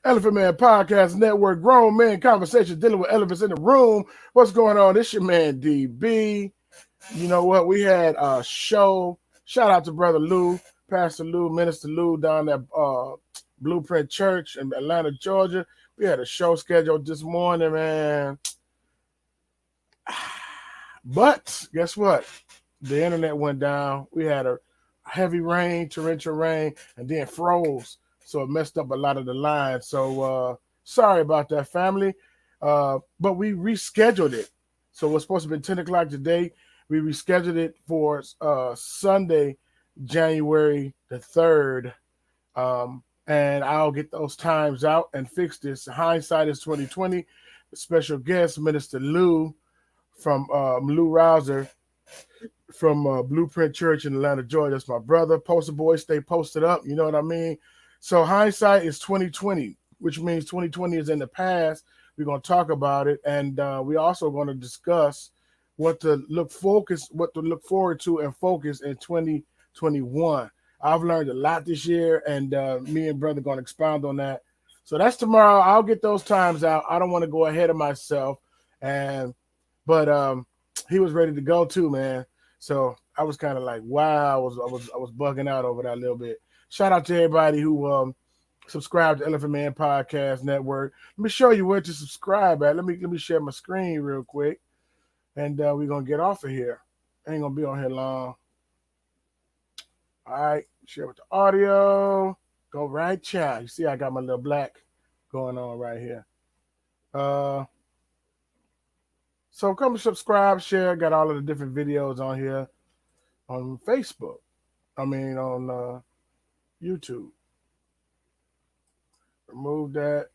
Elephant Man Podcast Network, grown man conversations dealing with elephants in the room. What's going on? This your man DB. You know what? We had a show. Shout out to Brother Lou, Pastor Lou, Minister Lou down at Blueprint Church in Atlanta, Georgia. We had a show scheduled this morning, man. But guess what? The internet went down. We had a heavy rain, torrential rain, and then froze. So it messed up a lot of the lines. So sorry about that, family. But we rescheduled it. So it was supposed to be 10 o'clock today. We rescheduled it for Sunday, January the 3rd. And I'll get those times out and fix this. Hindsight is 2020. Special guest, Minister Lou from Lou Rouser from Blueprint Church in Atlanta, Georgia. That's my brother. Poster boy, stay posted up. You know what I mean? So hindsight is 2020, which means 2020 is in the past. We're going to talk about it, and we're also going to discuss what to look forward to and focus in 2021. I've learned a lot this year, and me and brother going to expound on that. So that's tomorrow. I'll get those times out. I don't want to go ahead of myself, but he was ready to go too, man. So I was kind of like, wow, I was bugging out over that a little bit. Shout out to everybody who subscribed to Elephant Man Podcast Network. Let me show you where to subscribe at. Let me share my screen real quick, and we're gonna get off of here. I ain't gonna be on here long. All right, share with the audio. Go right, child. You see, I got my little black going on right here. So come subscribe, share. Got all of the different videos on here on Facebook. On YouTube. Remove that.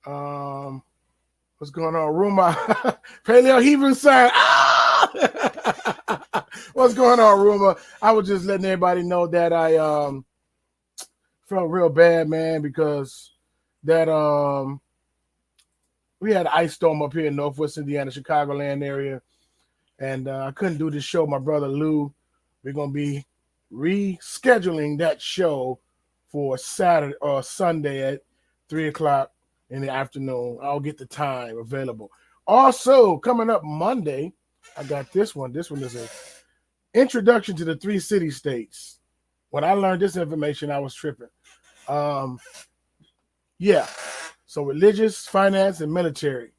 What's going on? Ruma. Paleo Hebrew sign. Ah! What's going on, Ruma? I was just letting everybody know that I felt real bad, man, because that we had an ice storm up here in Northwest Indiana, Chicagoland area, and I couldn't do this show. My brother Lou, we're gonna be rescheduling that show for Saturday or Sunday at 3 o'clock in the afternoon. I'll get the time available. Also, coming up Monday, I got this one. This one is an introduction to the 3 city states. When I learned this information, I was tripping. Yeah. So religious, finance, and military.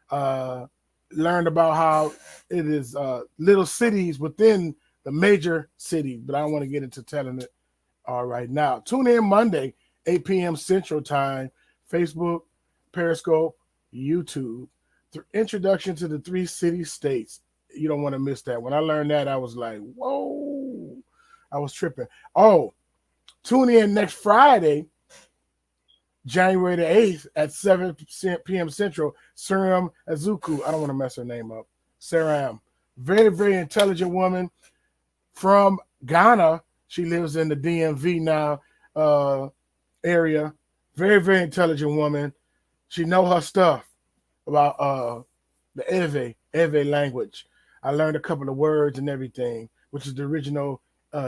Learned about how it is little cities within the major cities, but I don't want to get into telling it all right now. Tune in Monday, 8 p.m. Central Time, Facebook, Periscope, YouTube. Introduction to the 3 city states. You don't want to miss that. When I learned that, I was like, whoa. I was tripping. Oh, tune in next Friday, January the 8th at 7 p.m. Central, Saram Azuku. I don't want to mess her name up. Saram. Very, very intelligent woman from Ghana. She lives in the DMV now area. Very, very intelligent woman. She know her stuff about the Ewe language. I learned a couple of words and everything, which is the original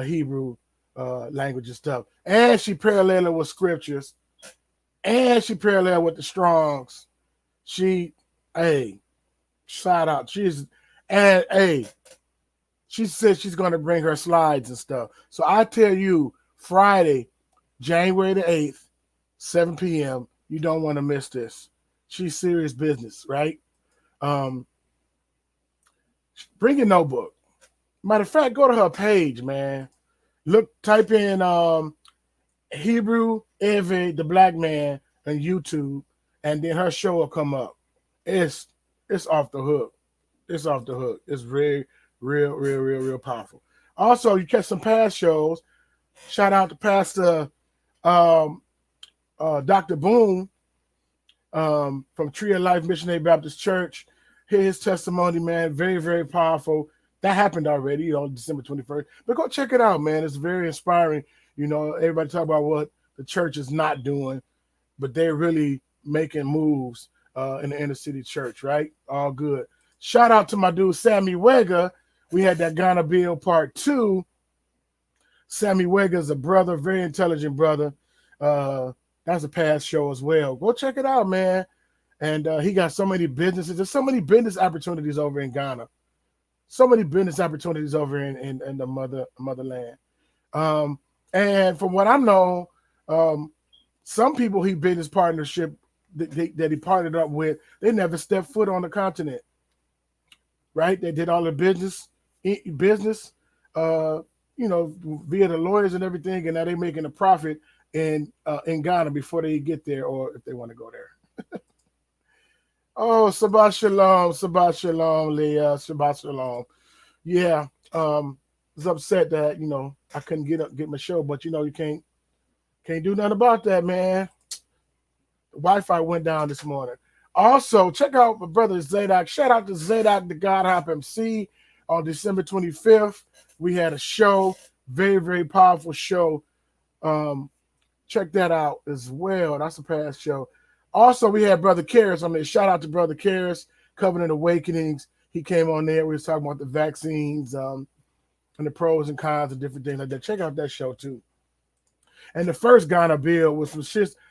Hebrew language and stuff. And she paralleled with scriptures. And she paralleled with the Strongs. Shout out. She said she's going to bring her slides and stuff. So I tell you, Friday, January the 8th, 7 p.m., you don't want to miss this. She's serious business, right? Bring your notebook. Matter of fact, go to her page, man. Type in Hebrew Ewe, the black man, on YouTube, and then her show will come up. It's off the hook. It's off the hook. It's very real powerful. Also, you catch some past shows. Shout out to Pastor Dr. Boone from Tree of Life Missionary Baptist Church. Hear his testimony, man. Very, very powerful. That happened already, December 21st. But go check it out, man. It's very inspiring. Everybody talk about what the church is not doing, but they're really making moves in the inner city church, right? All good. Shout out to my dude, Sammy Wega. We had that Ghana Bill Part 2. Sammy Wega is a brother, very intelligent brother. That's a past show as well. Go check it out, man. And he got so many businesses. There's so many business opportunities over in Ghana. So many business opportunities over in the motherland. Um, and from what I know, some people he business partnership that he partnered up with, they never stepped foot on the continent. Right? They did all the business, via the lawyers and everything, and now they're making a profit in Ghana before they get there, or if they want to go there. Oh, Shabbat Shalom, Leah, Shabbat Shalom. Yeah, was upset that I couldn't get my show, but you can't do nothing about that, man. Wi-Fi went down this morning. Also, check out my brother Zadok. Shout out to Zadok, the God Hop MC. On December 25th, we had a show, very, very powerful show. Check that out as well. That's a past show. Also, we had Brother Karras on there. Shout out to Brother Karras, Covenant Awakenings. He came on there. We was talking about the vaccines and the pros and cons and different things like that. Check out that show, too. And the first Ghana bill was from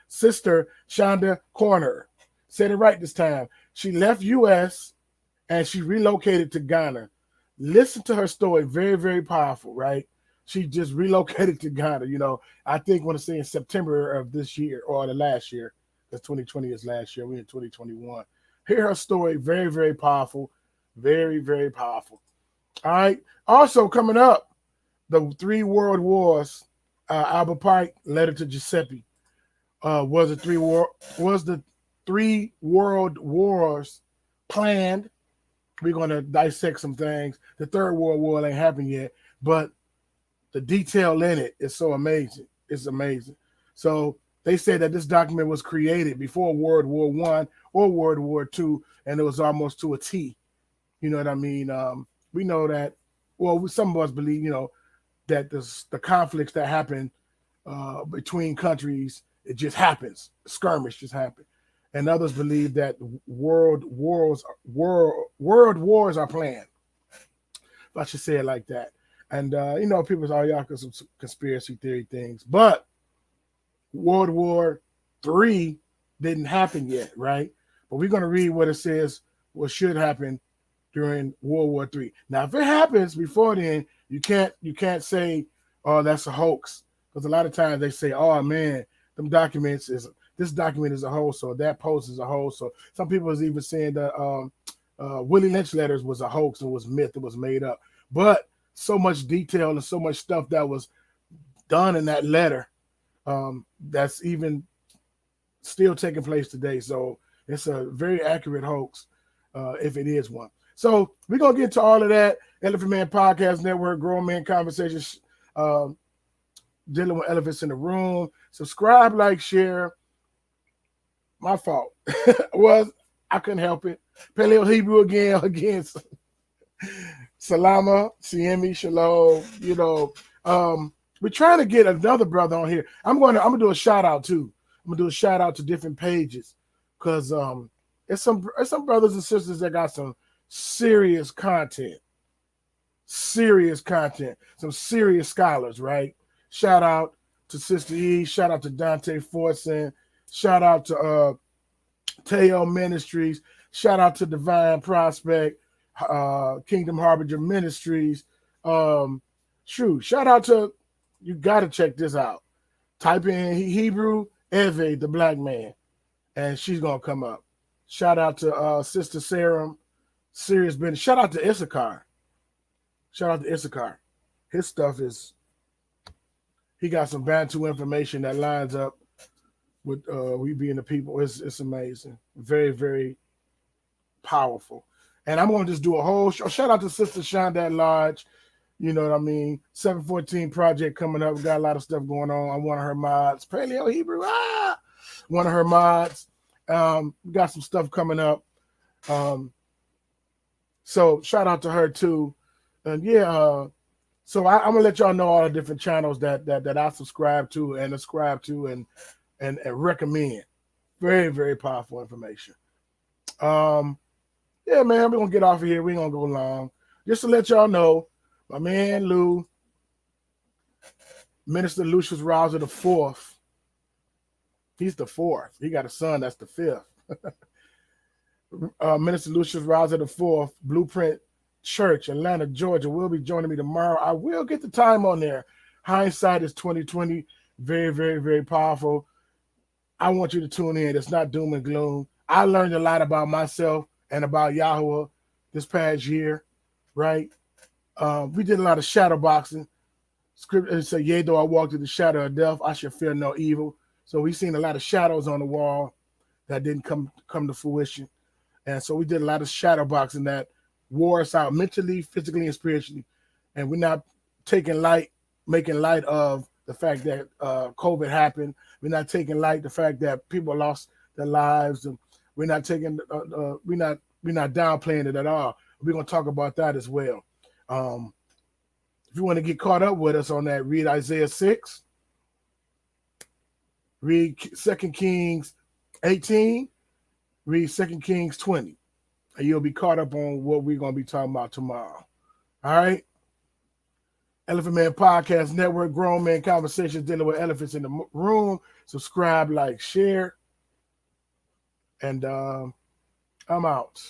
Sister Shonda Corner. Said it right this time. She left U.S. and she relocated to Ghana. Listen to her story. Very, very powerful, right? She just relocated to Ghana. I think want to say in September of this year or the last year, because 2020 is last year. We're in 2021. Hear her story. Very, very powerful. Very, very powerful. All right. Also coming up, the 3 World Wars. Albert Pike, Letter to Giuseppe, was the 3 World Wars planned? We're going to dissect some things. The 3rd World War ain't happened yet, but the detail in it is so amazing. It's amazing. So they say that this document was created before World War I or World War II, and it was almost to a T. You know what I mean? We know that, some of us believe, that the conflicts that happen between countries, it just happens. Skirmish just happened. And others believe that world wars are planned. If I should say it like that. And people say, y'all some conspiracy theory things. But World War III didn't happen yet, right? But we're going to read what it says, what should happen during World War III. Now, if it happens before then, you can't say, oh, that's a hoax. Because a lot of times they say, oh, man, this document is a hoax, or that post is a hoax. So some people is even saying that Willie Lynch letters was a hoax and was myth, it was made up. But so much detail and so much stuff that was done in that letter that's even still taking place today. So it's a very accurate hoax if it is one. So we're going to get to all of that. Elephant Man Podcast Network, Grown Man Conversations, dealing with elephants in the room. Subscribe, like, share. My fault. I couldn't help it. Paleo Hebrew again. Salama, Siemi, Shalom. We're trying to get another brother on here. I'm gonna do a shout out too. I'm gonna do a shout out to different pages because it's some brothers and sisters that got some serious content. Some serious scholars, right? Shout out to Sister E. Shout out to Dante Forson. Shout out to Teo Ministries. Shout out to Divine Prospect, Kingdom Harbinger Ministries. Shout out to, you got to check this out. Type in Hebrew, Eve, the black man, and she's going to come up. Shout out to Sister Sarah, Serious Business. Shout out to Issachar. His stuff is, he got some Bantu information that lines up with we being the people. It's amazing. Very, very powerful. And I'm going to just do a whole show. Shout out to Sister Shonda Lodge. You know what I mean? 714 project coming up. We got a lot of stuff going on. I'm one of her mods. Paleo Hebrew. One of her mods. We got some stuff coming up. So shout out to her too. And so I'm gonna let y'all know all the different channels that I subscribe to and ascribe to and recommend. Very, very powerful information. Man, we're gonna get off of here. We ain't gonna go long. Just to let y'all know, my man Lou, Minister Lucius Rouser IV, He's the fourth. He got a son that's the fifth. Minister Lucius Rouser the fourth, Blueprint Church, Atlanta, Georgia, will be joining me tomorrow. I will get the time on there. Hindsight is 2020. Very, very, very powerful. I want you to tune in. It's not doom and gloom. I learned a lot about myself and about Yahweh this past year, right? We did a lot of shadow boxing. Scripture said, yea, though I walk through the shadow of death, I shall fear no evil. So we've seen a lot of shadows on the wall that didn't come to fruition. And so we did a lot of shadow boxing that wore us out mentally, physically, and spiritually. And we're not making light of the fact that COVID happened. We're not taking light the fact that people lost their lives. And we're not downplaying it at all. We're going to talk about that as well. If you want to get caught up with us on that, read Isaiah 6, read 2 Kings 18, read 2 Kings 20, and you'll be caught up on what we're going to be talking about tomorrow. All right? Elephant Man Podcast Network, Grown Man Conversations dealing with elephants in the room. Subscribe, like, share, and I'm out.